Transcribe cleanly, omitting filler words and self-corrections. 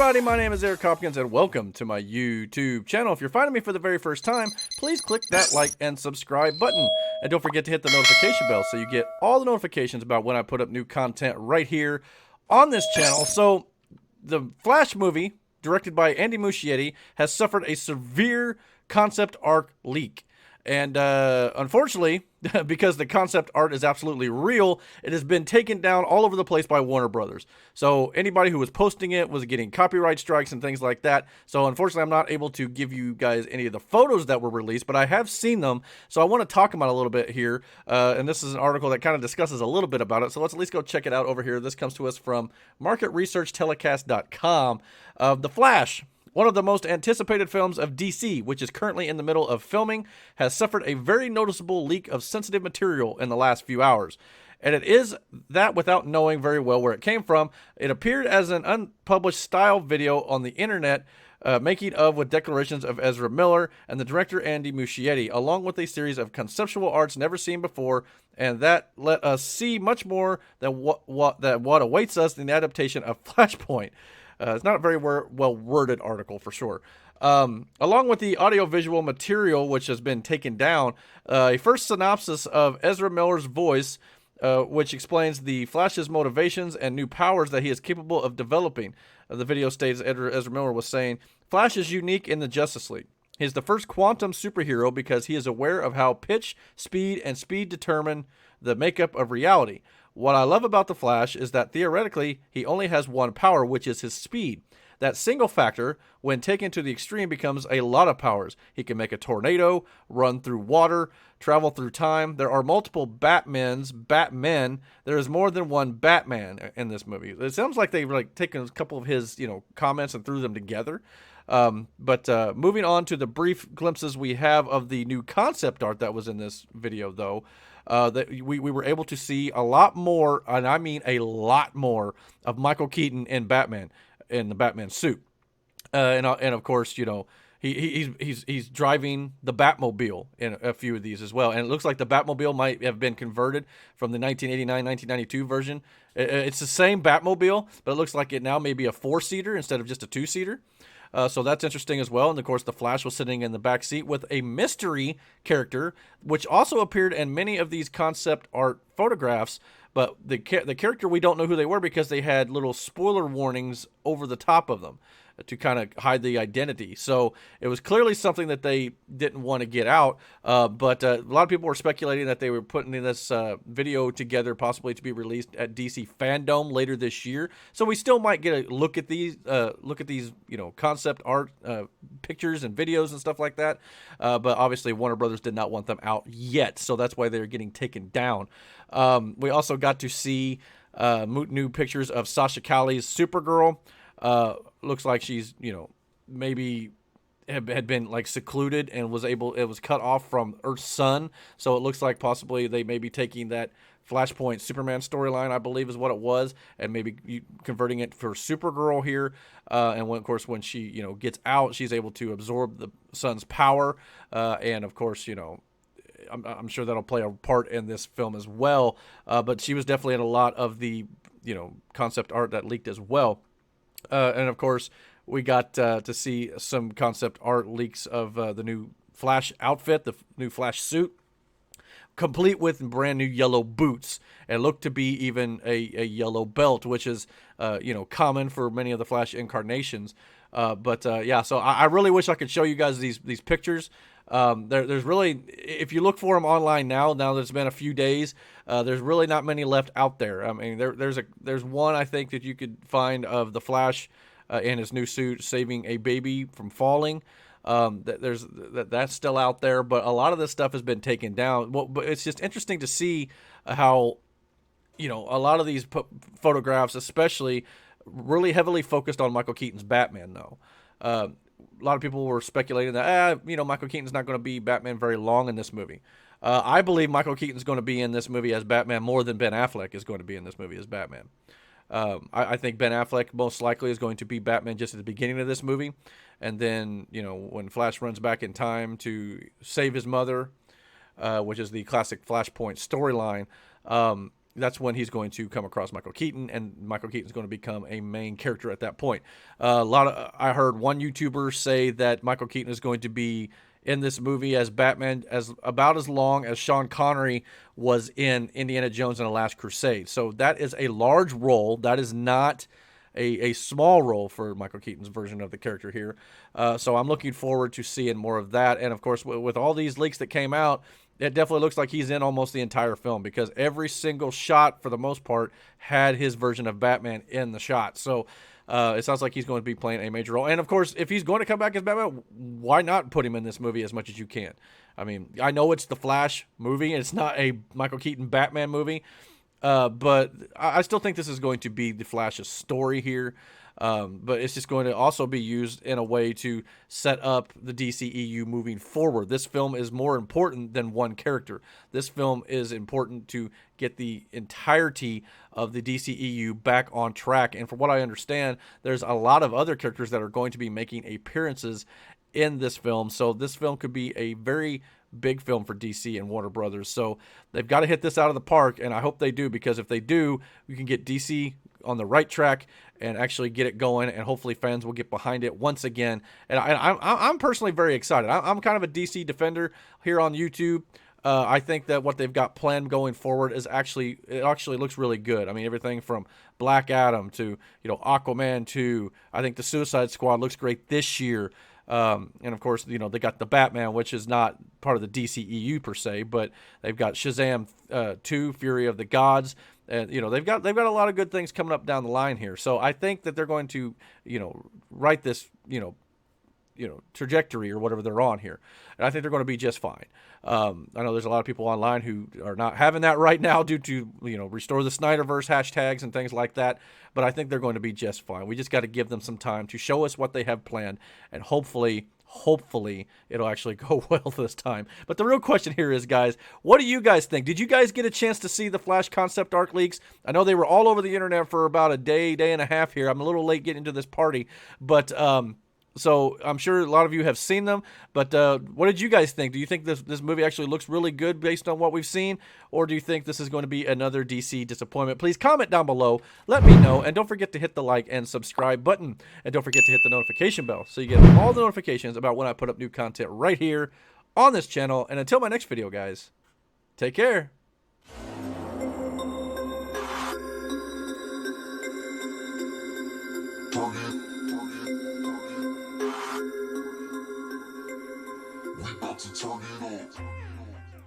everybody, my name is Eric Hopkins and welcome to my YouTube channel. If you're finding me for the very first time, please click that like and subscribe button. And don't forget to hit the notification bell so you get all the notifications about when I put up new content right here on this channel. So, the Flash movie, directed by Andy Muschietti, has suffered a severe concept art leak. And unfortunately, because the concept art is absolutely real, it has been taken down all over the place by Warner Brothers. So anybody who was posting it was getting copyright strikes and things like that. So unfortunately, I'm not able to give you guys any of the photos that were released, but I have seen them. So I want to talk about it a little bit here. And this is an article that kind of discusses a little bit about it. So let's at least go check it out over here. This comes to us from marketresearchtelecast.com. The Flash, one of the most anticipated films of DC, which is currently in the middle of filming, has suffered a very noticeable leak of sensitive material in the last few hours. And it is that without knowing very well where it came from. It appeared as an unpublished style video on the internet, making of with declarations of Ezra Miller and the director Andy Muschietti, along with a series of conceptual arts never seen before, and that let us see much more than what awaits us in the adaptation of Flashpoint. It's not a very well-worded article, for sure. Along with the audiovisual material, which has been taken down, a first synopsis of Ezra Miller's voice, which explains the Flash's motivations and new powers that he is capable of developing. The video states Ezra Miller was saying, "Flash is unique in the Justice League. He is the first quantum superhero because he is aware of how pitch, speed, and speed determine the makeup of reality. What I love about the Flash is that theoretically, he only has one power, which is his speed. That single factor, when taken to the extreme, becomes a lot of powers. He can make a tornado, run through water, travel through time. There are multiple Batmen. There is more than one Batman in this movie." It sounds like they've taken a couple of his comments and threw them together. But moving on to the brief glimpses we have of the new concept art that was in this video, though, that we were able to see a lot more, and I mean a lot more, of Michael Keaton in Batman, in the Batman suit, and of course, he's driving the Batmobile in a few of these as well, and it looks like the Batmobile might have been converted from the 1989-1992 version. It's the same Batmobile, but it looks like it now may be a 4-seater instead of just a 2-seater. So that's interesting as well. And of course, the Flash was sitting in the back seat with a mystery character, which also appeared in many of these concept art photographs. But the character, we don't know who they were because they had little spoiler warnings over the top of them to kind of hide the identity. So it was clearly something that they didn't want to get out. But a lot of people were speculating that they were putting this video together possibly to be released at DC Fandom later this year. So we still might get a look at these concept art pictures and videos and stuff like that. But obviously Warner Brothers did not want them out yet. So that's why they're getting taken down. We also got to see new pictures of Sasha Calle's Supergirl. Looks like she's, maybe had been secluded and it was cut off from Earth's sun. So it looks like possibly they may be taking that Flashpoint Superman storyline, I believe is what it was, and maybe converting it for Supergirl here. And when she, gets out, she's able to absorb the sun's power. And of course, I'm sure that'll play a part in this film as well. But she was definitely in a lot of the, concept art that leaked as well. And of course, we got to see some concept art leaks of the new Flash outfit, the new Flash suit, complete with brand new yellow boots, and looked to be even a yellow belt, which is common for many of the Flash incarnations. Yeah, so I really wish I could show you guys these pictures. There's really, if you look for them online now that it's been a few days, there's really not many left out there. I mean, there's one I think that you could find of the Flash in his new suit saving a baby from falling. That's still out there, but a lot of this stuff has been taken down. Well, but it's just interesting to see how a lot of these photographs, especially, really heavily focused on Michael Keaton's Batman, though. A lot of people were speculating that, Michael Keaton's not going to be Batman very long in this movie. I believe Michael Keaton's going to be in this movie as Batman more than Ben Affleck is going to be in this movie as Batman. I think Ben Affleck most likely is going to be Batman just at the beginning of this movie. And then, when Flash runs back in time to save his mother, which is the classic Flashpoint storyline, that's when he's going to come across Michael Keaton, and Michael Keaton's going to become a main character at that point. I heard one YouTuber say that Michael Keaton is going to be in this movie as Batman as about as long as Sean Connery was in Indiana Jones and the Last Crusade. So that is a large role. That is not a small role for Michael Keaton's version of the character here. So I'm looking forward to seeing more of that. And of course, with all these leaks that came out, it definitely looks like he's in almost the entire film, because every single shot, for the most part, had his version of Batman in the shot. So it sounds like he's going to be playing a major role. And of course, if he's going to come back as Batman, why not put him in this movie as much as you can? I mean, I know it's the Flash movie, and it's not a Michael Keaton Batman movie, but I still think this is going to be the Flash's story here. But it's just going to also be used in a way to set up the DCEU moving forward. This film is more important than one character. This film is important to get the entirety of the DCEU back on track. And from what I understand, there's a lot of other characters that are going to be making appearances in this film. So this film could be a very big film for DC and Warner Brothers. So they've got to hit this out of the park, and I hope they do, because if they do, we can get DC on the right track and actually get it going, and hopefully fans will get behind it once again. And I'm personally very excited. I'm kind of a DC defender here on YouTube. I think that what they've got planned going forward is actually looks really good. I mean, everything from Black Adam to Aquaman to, I think the Suicide Squad looks great this year. And of course, they got the Batman, which is not part of the DCEU per se, but they've got Shazam 2, Fury of the Gods. And they've got a lot of good things coming up down the line here. So I think that they're going to write this trajectory or whatever they're on here, and I think they're going to be just fine. I know there's a lot of people online who are not having that right now due to restore the Snyderverse hashtags and things like that, but I think they're going to be just fine. We just got to give them some time to show us what they have planned, and hopefully it'll actually go well this time. But the real question here is, guys, what do you guys think? Did you guys get a chance to see the Flash concept art leaks? I know they were all over the internet for about a day and a half here. I'm a little late getting into this party, but so I'm sure a lot of you have seen them, but what did you guys think? Do you think this movie actually looks really good based on what we've seen, or do you think this is going to be another DC disappointment? Please comment down below. Let me know, and don't forget to hit the like and subscribe button, and don't forget to hit the notification bell so you get all the notifications about when I put up new content right here on this channel. And until my next video, guys, take care. About to turn it on.